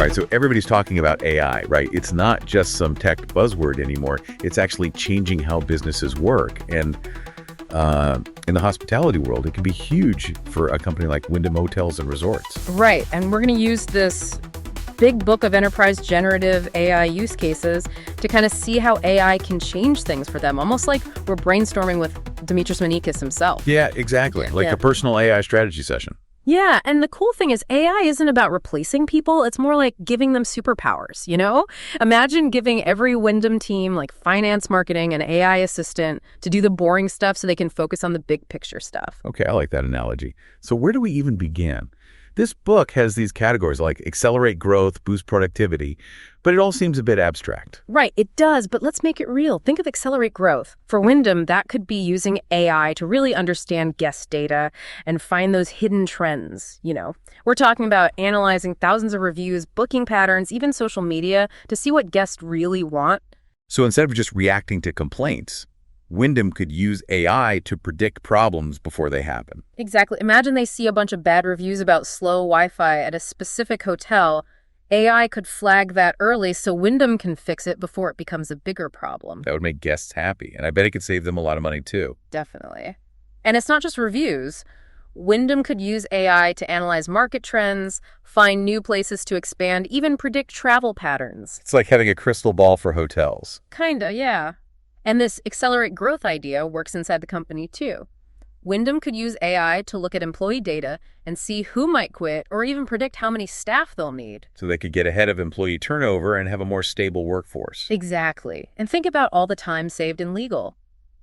All right, so everybody's talking about AI, right? It's not just some tech buzzword anymore. It's actually changing how businesses work. And in the hospitality world, it can be huge for a company like Wyndham Hotels and Resorts. Right, and we're going to use this big book of enterprise generative AI use cases to kind of see how AI can change things for them, almost like we're brainstorming with Dimitris Manikis himself. Yeah, exactly. Like a personal AI strategy session. Yeah, and the cool thing is AI isn't about replacing people. It's more like giving them superpowers, you know? Imagine giving every Wyndham team, like finance, marketing, an AI assistant to do the boring stuff so they can focus on the big picture stuff. Okay, I like that analogy. So where do we even begin? This book has these categories like accelerate growth, boost productivity, but it all seems a bit abstract. Right, it does, but let's make it real. Think of accelerate growth. For Wyndham, that could be using AI to really understand guest data and find those hidden trends, you know. We're talking about analyzing thousands of reviews, booking patterns, even social media to see what guests really want. So instead of just reacting to complaints, Wyndham could use AI to predict problems before they happen. Exactly. Imagine they see a bunch of bad reviews about slow Wi-Fi at a specific hotel. AI could flag that early so Wyndham can fix it before it becomes a bigger problem. That would make guests happy, and I bet it could save them a lot of money too. Definitely. And it's not just reviews. Wyndham could use AI to analyze market trends, find new places to expand, even predict travel patterns. It's like having a crystal ball for hotels. Kinda, yeah. And this accelerate growth idea works inside the company too. Wyndham could use AI to look at employee data and see who might quit or even predict how many staff they'll need. So they could get ahead of employee turnover and have a more stable workforce. Exactly. And think about all the time saved in legal.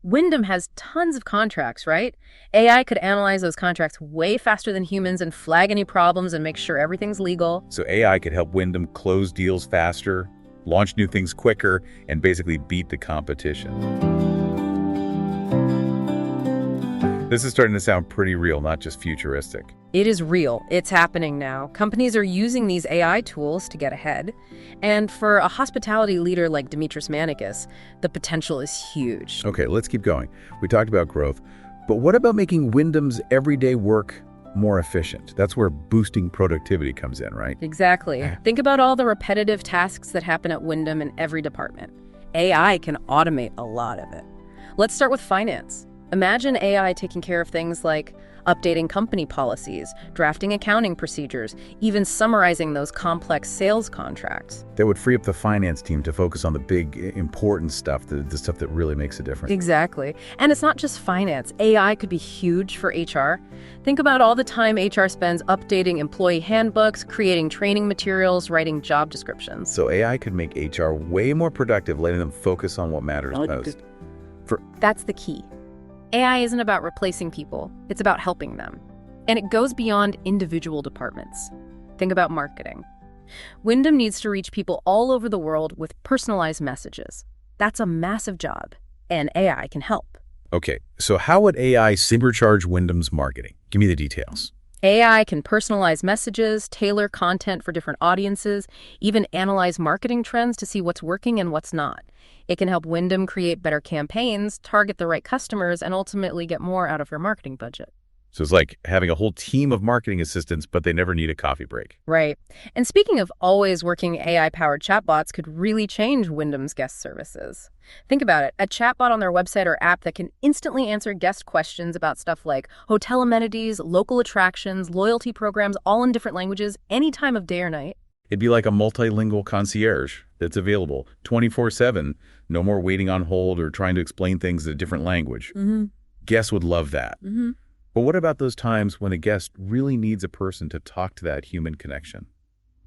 Wyndham has tons of contracts, right? AI could analyze those contracts way faster than humans and flag any problems and make sure everything's legal. So AI could help Wyndham close deals faster, launch new things quicker, and basically beat the competition. This is starting to sound pretty real, not just futuristic. It is real. It's happening now. Companies are using these AI tools to get ahead. And for a hospitality leader like Dimitris Manikis, the potential is huge. Okay, let's keep going. We talked about growth, but what about making Wyndham's everyday work more efficient? That's where boosting productivity comes in, right? Exactly. Think about all the repetitive tasks that happen at Wyndham in every department. AI can automate a lot of it. Let's start with finance. Imagine AI taking care of things like updating company policies, drafting accounting procedures, even summarizing those complex sales contracts. That would free up the finance team to focus on the big, important stuff, the stuff that really makes a difference. Exactly. And it's not just finance. AI could be huge for HR. Think about all the time HR spends updating employee handbooks, creating training materials, writing job descriptions. So AI could make HR way more productive, letting them focus on what matters most. That's the key. AI isn't about replacing people, it's about helping them. And it goes beyond individual departments. Think about marketing. Wyndham needs to reach people all over the world with personalized messages. That's a massive job, and AI can help. Okay, so how would AI supercharge Wyndham's marketing? Give me the details. AI can personalize messages, tailor content for different audiences, even analyze marketing trends to see what's working and what's not. It can help Wyndham create better campaigns, target the right customers, and ultimately get more out of your marketing budget. So it's like having a whole team of marketing assistants, but they never need a coffee break. Right. And speaking of always working, AI-powered chatbots could really change Wyndham's guest services. Think about it, a chatbot on their website or app that can instantly answer guest questions about stuff like hotel amenities, local attractions, loyalty programs, all in different languages, any time of day or night. It'd be like a multilingual concierge that's available 24/7, no more waiting on hold or trying to explain things in a different language. Guests would love that. But what about those times when a guest really needs a person to talk to that human connection?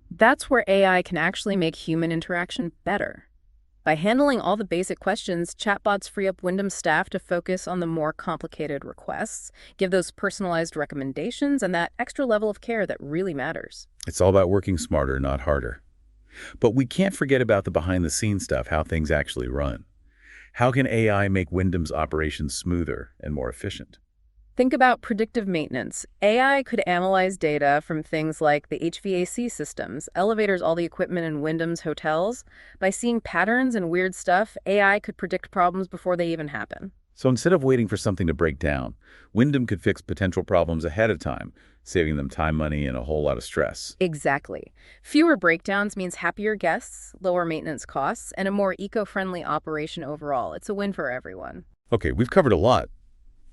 That's where AI can actually make human interaction better. By handling all the basic questions, chatbots free up Wyndham staff to focus on the more complicated requests, give those personalized recommendations, and that extra level of care that really matters. It's all about working smarter, not harder. But we can't forget about the behind-the-scenes stuff, how things actually run. How can AI make Wyndham's operations smoother and more efficient? Think about predictive maintenance. AI could analyze data from things like the HVAC systems, elevators, all the equipment in Wyndham's hotels. By seeing patterns and weird stuff, AI could predict problems before they even happen. So instead of waiting for something to break down, Wyndham could fix potential problems ahead of time, saving them time, money, and a whole lot of stress. Exactly. Fewer breakdowns means happier guests, lower maintenance costs, and a more eco-friendly operation overall. It's a win for everyone. Okay, we've covered a lot.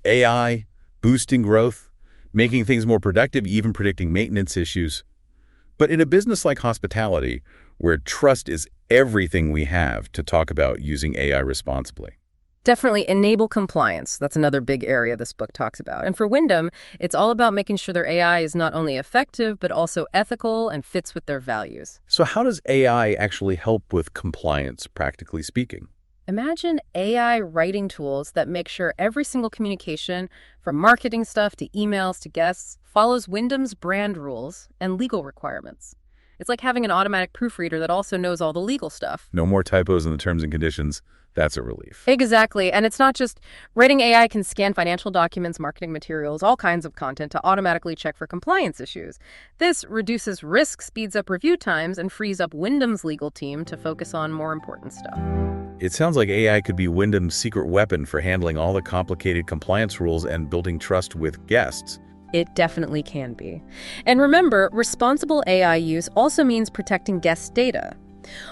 AI, boosting growth, making things more productive, even predicting maintenance issues. But in a business like hospitality, where trust is everything we have to talk about using AI responsibly. Definitely enable compliance. That's another big area this book talks about. And for Wyndham, it's all about making sure their AI is not only effective, but also ethical and fits with their values. So how does AI actually help with compliance, practically speaking? Imagine AI writing tools that make sure every single communication, from marketing stuff to emails to guests, follows Wyndham's brand rules and legal requirements. It's like having an automatic proofreader that also knows all the legal stuff. No more typos in the terms and conditions. That's a relief. Exactly. And it's not just writing. AI can scan financial documents, marketing materials, all kinds of content to automatically check for compliance issues. This reduces risk, speeds up review times, and frees up Wyndham's legal team to focus on more important stuff. It sounds like AI could be Wyndham's secret weapon for handling all the complicated compliance rules and building trust with guests. It definitely can be. And remember, responsible AI use also means protecting guest data.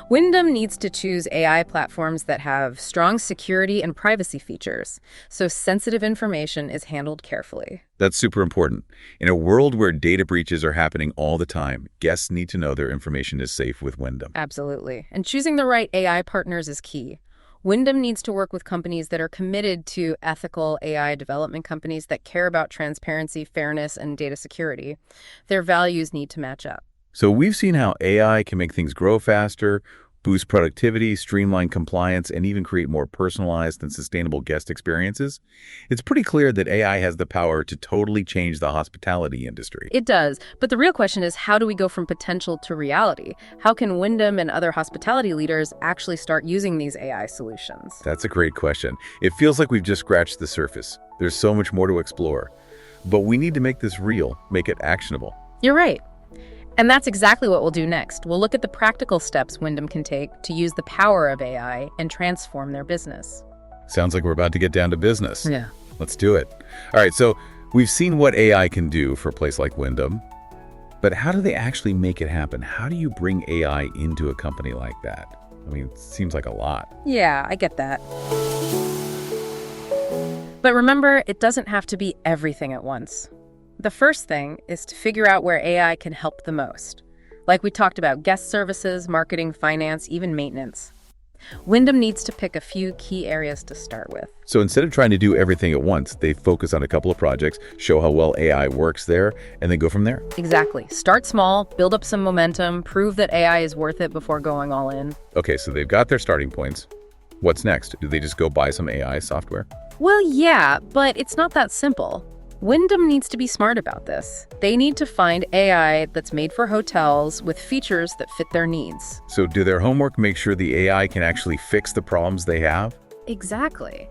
Wyndham needs to choose AI platforms that have strong security and privacy features, so sensitive information is handled carefully. That's super important. In a world where data breaches are happening all the time, guests need to know their information is safe with Wyndham. Absolutely. And choosing the right AI partners is key. Wyndham needs to work with companies that are committed to ethical AI development, companies that care about transparency, fairness, and data security. Their values need to match up. So we've seen how AI can make things grow faster, boost productivity, streamline compliance, and even create more personalized and sustainable guest experiences. It's pretty clear that AI has the power to totally change the hospitality industry. It does, but the real question is, how do we go from potential to reality? How can Wyndham and other hospitality leaders actually start using these AI solutions? That's a great question. It feels like we've just scratched the surface. There's so much more to explore. But we need to make this real, make it actionable. You're right. And that's exactly what we'll do next. We'll look at the practical steps Wyndham can take to use the power of AI and transform their business. Sounds like we're about to get down to business. Yeah. Let's do it. All right, so we've seen what AI can do for a place like Wyndham, but how do they actually make it happen? How do you bring AI into a company like that? I mean, it seems like a lot. Yeah, I get that. But remember, it doesn't have to be everything at once. The first thing is to figure out where AI can help the most. Like we talked about, guest services, marketing, finance, even maintenance. Wyndham needs to pick a few key areas to start with. So instead of trying to do everything at once, they focus on a couple of projects, show how well AI works there, and then go from there. Exactly. Start small, build up some momentum, prove that AI is worth it before going all in. Okay, so they've got their starting points. What's next? Do they just go buy some AI software? Well, yeah, but it's not that simple. Wyndham needs to be smart about this. They need to find AI that's made for hotels with features that fit their needs. So do their homework make sure the AI can actually fix the problems they have? Exactly.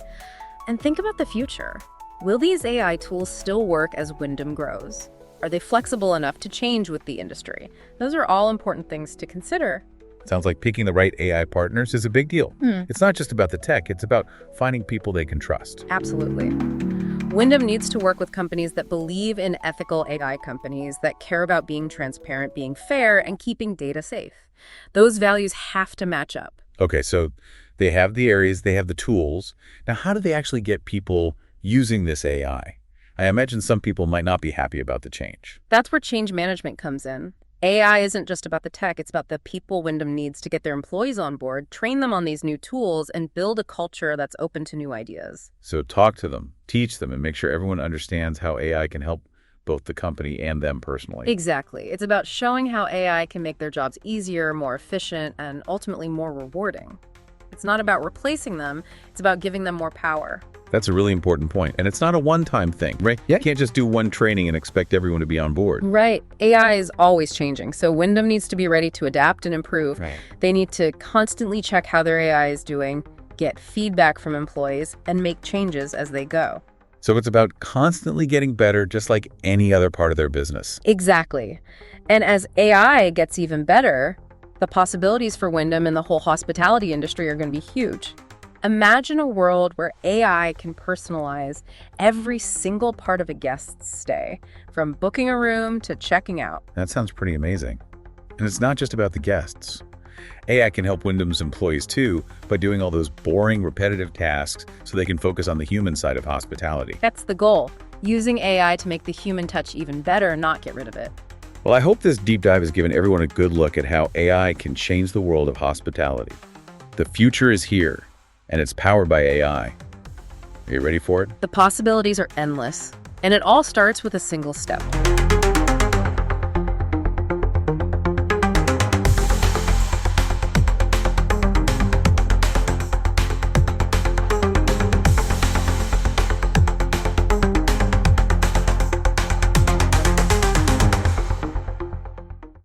And think about the future. Will these AI tools still work as Wyndham grows? Are they flexible enough to change with the industry? Those are all important things to consider. Sounds like picking the right AI partners is a big deal. It's not just about the tech, it's about finding people they can trust. Absolutely. Wyndham needs to work with companies that believe in ethical AI companies, that care about being transparent, being fair, and keeping data safe. Those values have to match up. Okay, so they have the areas, they have the tools. Now, how do they actually get people using this AI? I imagine some people might not be happy about the change. That's where change management comes in. AI isn't just about the tech, it's about the people Wyndham needs to get their employees on board, train them on these new tools, and build a culture that's open to new ideas. So talk to them, teach them, and make sure everyone understands how AI can help both the company and them personally. Exactly. It's about showing how AI can make their jobs easier, more efficient, and ultimately more rewarding. It's not about replacing them, it's about giving them more power. That's a really important point. And it's not a one-time thing, right? Yeah. You can't just do one training and expect everyone to be on board. Right. AI is always changing, so Wyndham needs to be ready to adapt and improve. Right. They need to constantly check how their AI is doing, get feedback from employees, and make changes as they go. So it's about constantly getting better, just like any other part of their business. Exactly. And as AI gets even better, the possibilities for Wyndham and the whole hospitality industry are going to be huge. Imagine a world where AI can personalize every single part of a guest's stay, from booking a room to checking out. That sounds pretty amazing. And it's not just about the guests. AI can help Wyndham's employees too by doing all those boring, repetitive tasks so they can focus on the human side of hospitality. That's the goal, using AI to make the human touch even better, not get rid of it. Well, I hope this deep dive has given everyone a good look at how AI can change the world of hospitality. The future is here, and it's powered by AI. Are you ready for it? The possibilities are endless, and it all starts with a single step.